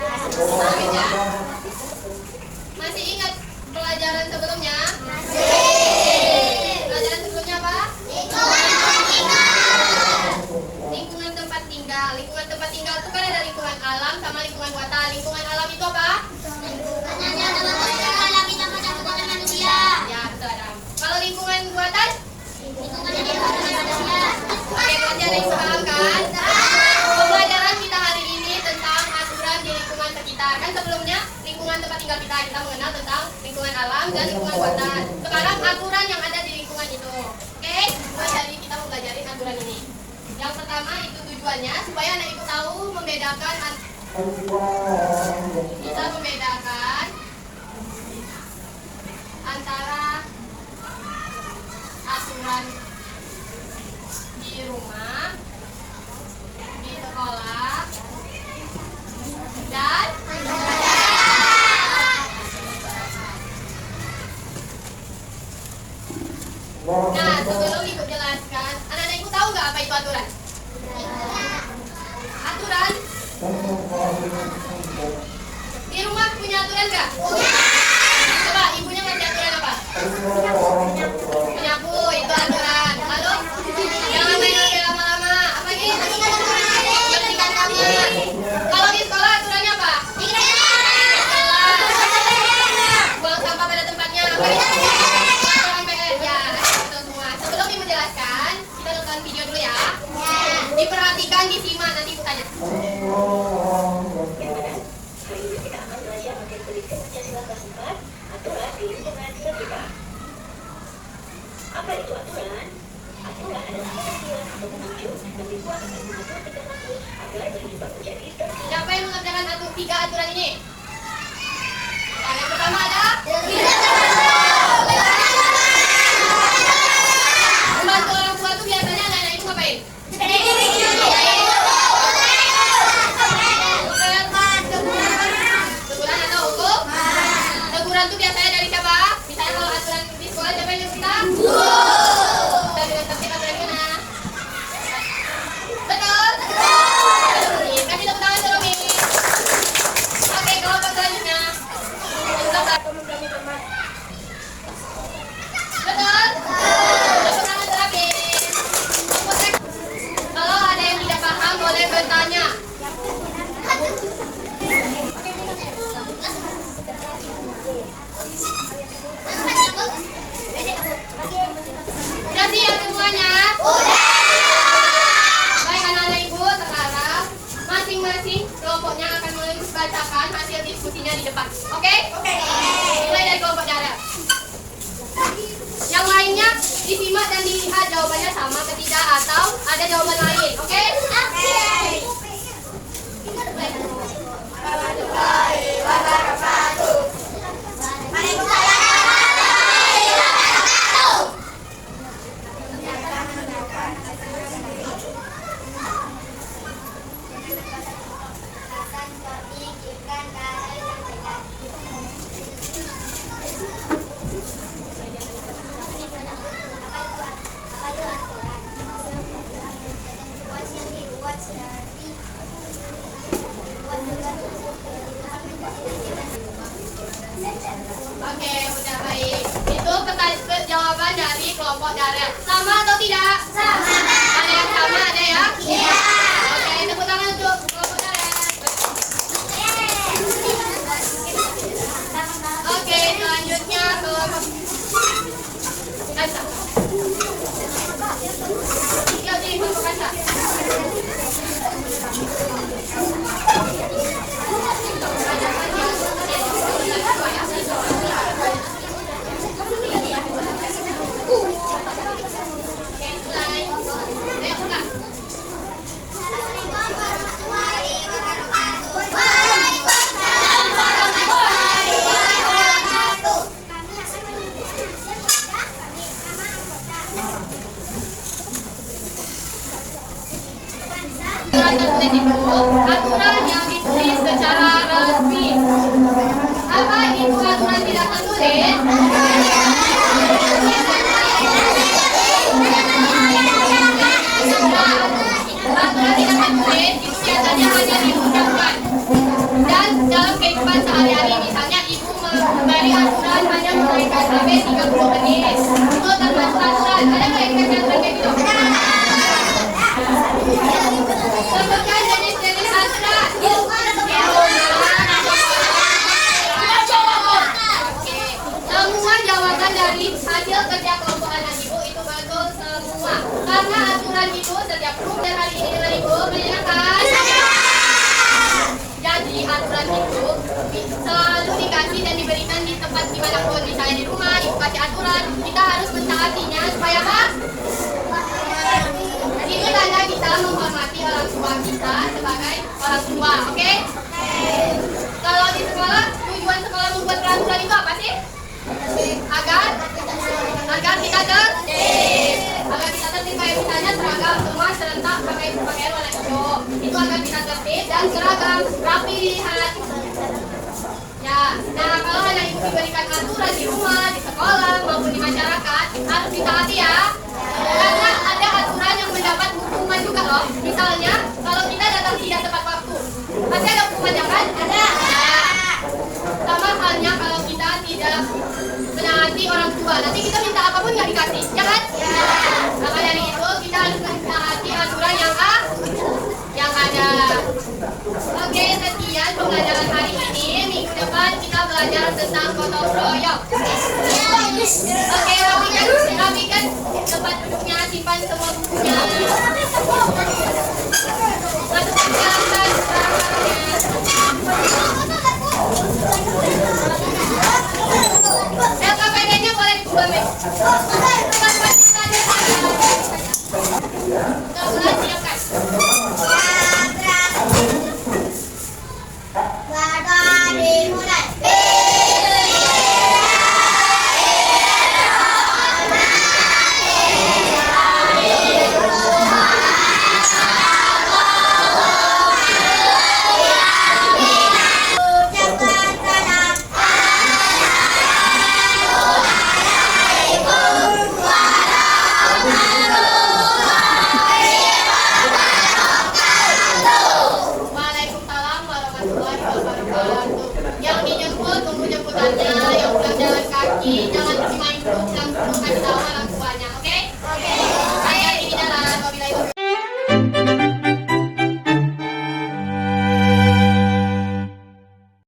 Ya. Masih ingat pelajaran sebelumnya? Pelajaran sebelumnya apa? Lingkungan tempat tinggal. Lingkungan tempat tinggal itu kan ada lingkungan alam sama lingkungan buatan. Lingkungan alam itu apa? Ya, betul Adam. Kalau lingkungan buatan? Oke, berarti ada yang paham kan? Pembelajaran kita hari ini tentang aturan di lingkungan sekitar. Kan sebelumnya lingkungan tempat tinggal kita mengenal tentang lingkungan alam dan lingkungan buatan. Sekarang aturan yang ada di lingkungan itu. Oke, jadi kita mempelajari aturan ini. Yang pertama itu tujuannya supaya anak itu tahu membedakan bisa membedakan antara aturan di rumah, di sekolah, dan nah, sebelum ikut jelaskan, anak-anak ibu tahu nggak apa itu aturan? Aturan? Di rumah punya aturan nggak? Coba ibunya ngasih aturan apa? Menyapu, itu aturan. Lalu jangan main HP lama-lama. Apa lagi? Bersihkan kamar. Kalau di sekolah aturannya apa? Buang sampah pada tempatnya. Apa lagi? Jangan PR. Ya, itu semua. Sebelum ibu jelaskan, kita nonton video dulu ya. Diperhatikan, disimak, nanti ibu tanya. Aturan di lingkungan sekitar. Apa itu aturan? Aturan adalah pengertian atau menunjuk dan dibuat untuk mengatur perilaku agar berubah menjadi tertib. Siapa yang mengerjakan tiga aturan ini? Yang pertama ada membantu orang tua itu biasanya anak-anak itu ngapain? Teguran atau hukum? Teguran itu biasanya dari siapa? Misalnya kalau aturan di sekolah siapa yang kita? Dari tertib aturan mana? Betul? Kasih tepuk tangan dulu, Mi. Oke, kelompok selanjutnya. Betul? Tepuk tangan terakhir. Kalau ada yang tidak paham boleh bertanya. Udah siap semuanya? Baik anak-anak ibu, sekarang masing-masing kelompoknya akan membacakan hasil diskusinya di depan. Oke? Mulai dari kelompok darah. Yang lainnya disimak dan dilihat jawabannya sama ke tidak atau ada jawaban lain. Oke? Oke, udah baik. Itu jawaban dari kelompok darat. Sama atau tidak? Sama. Ada yang sama, ada ya? Iya. Oke, tepuk tangan untuk kelompok darat. Oke, selanjutnya kelompok kaca. Ya, jadi kelompok kaca. Aturan yang ditulis secara resmi. Apa itu aturan tidak tertulis? Aturan tidak tertulis itu biasanya hanya diucapkan dan jangan hanya memainkan HP 30 menit. Itu termasuk aturan. Ada nggak yang kayak gitu? Sebutkan jenis-jenis aturan. Oke. Semua jawaban dari hasil kerja kelompok anak ibu itu betul semua. Karena aturan itu setiap grup dan hari ini dengan ibu menyenangkan. Jadi aturan itu selalu dikasih dan diberikan di tempat dimanapun. Misalnya di rumah, ibu kasih aturan, kita harus mentaatinya supaya apa? Itu tanda kita menghormati orang tua kita sebagai orang tua, oke? Kalau di sekolah, tujuan sekolah membuat peraturan itu apa sih? Agar kita tertib. Agar kita tertib kayak misalnya seragam semua serentak pakai pakaian warna hijau. Itu agar kita tertib dan seragam rapi dilihat. Ya, nah kalau anak ibu diberikan aturan di rumah, di sekolah maupun di masyarakat harus ditaati ya. Karena ada aturan yang mendapat hukuman juga loh. Misalnya kalau kita datang tidak tepat waktu, pasti ada hukumannya kan? Ada. Sama halnya kalau kita tidak menaati orang tua, nanti kita minta apapun nggak dikasih, ya kan? Maka dari itu kita harus menaati aturan yang ada. Oke, sekian pembelajaran hari ini. Minggu depan kita belajar tentang gotong royong. Oke, rapikan tempat duduknya, simpan semua bukunya. Masukkan ke dalam LKPD-nya boleh dibuang, Mek. Udah mulai siapkan. Waalaikumsalam warahmatullahi wabarakatuh. Yang dijemput tunggu jemputannya, yang pulang jalan kaki, jangan main dulu, pulang dulu kasih tahu orang tuanya, oke?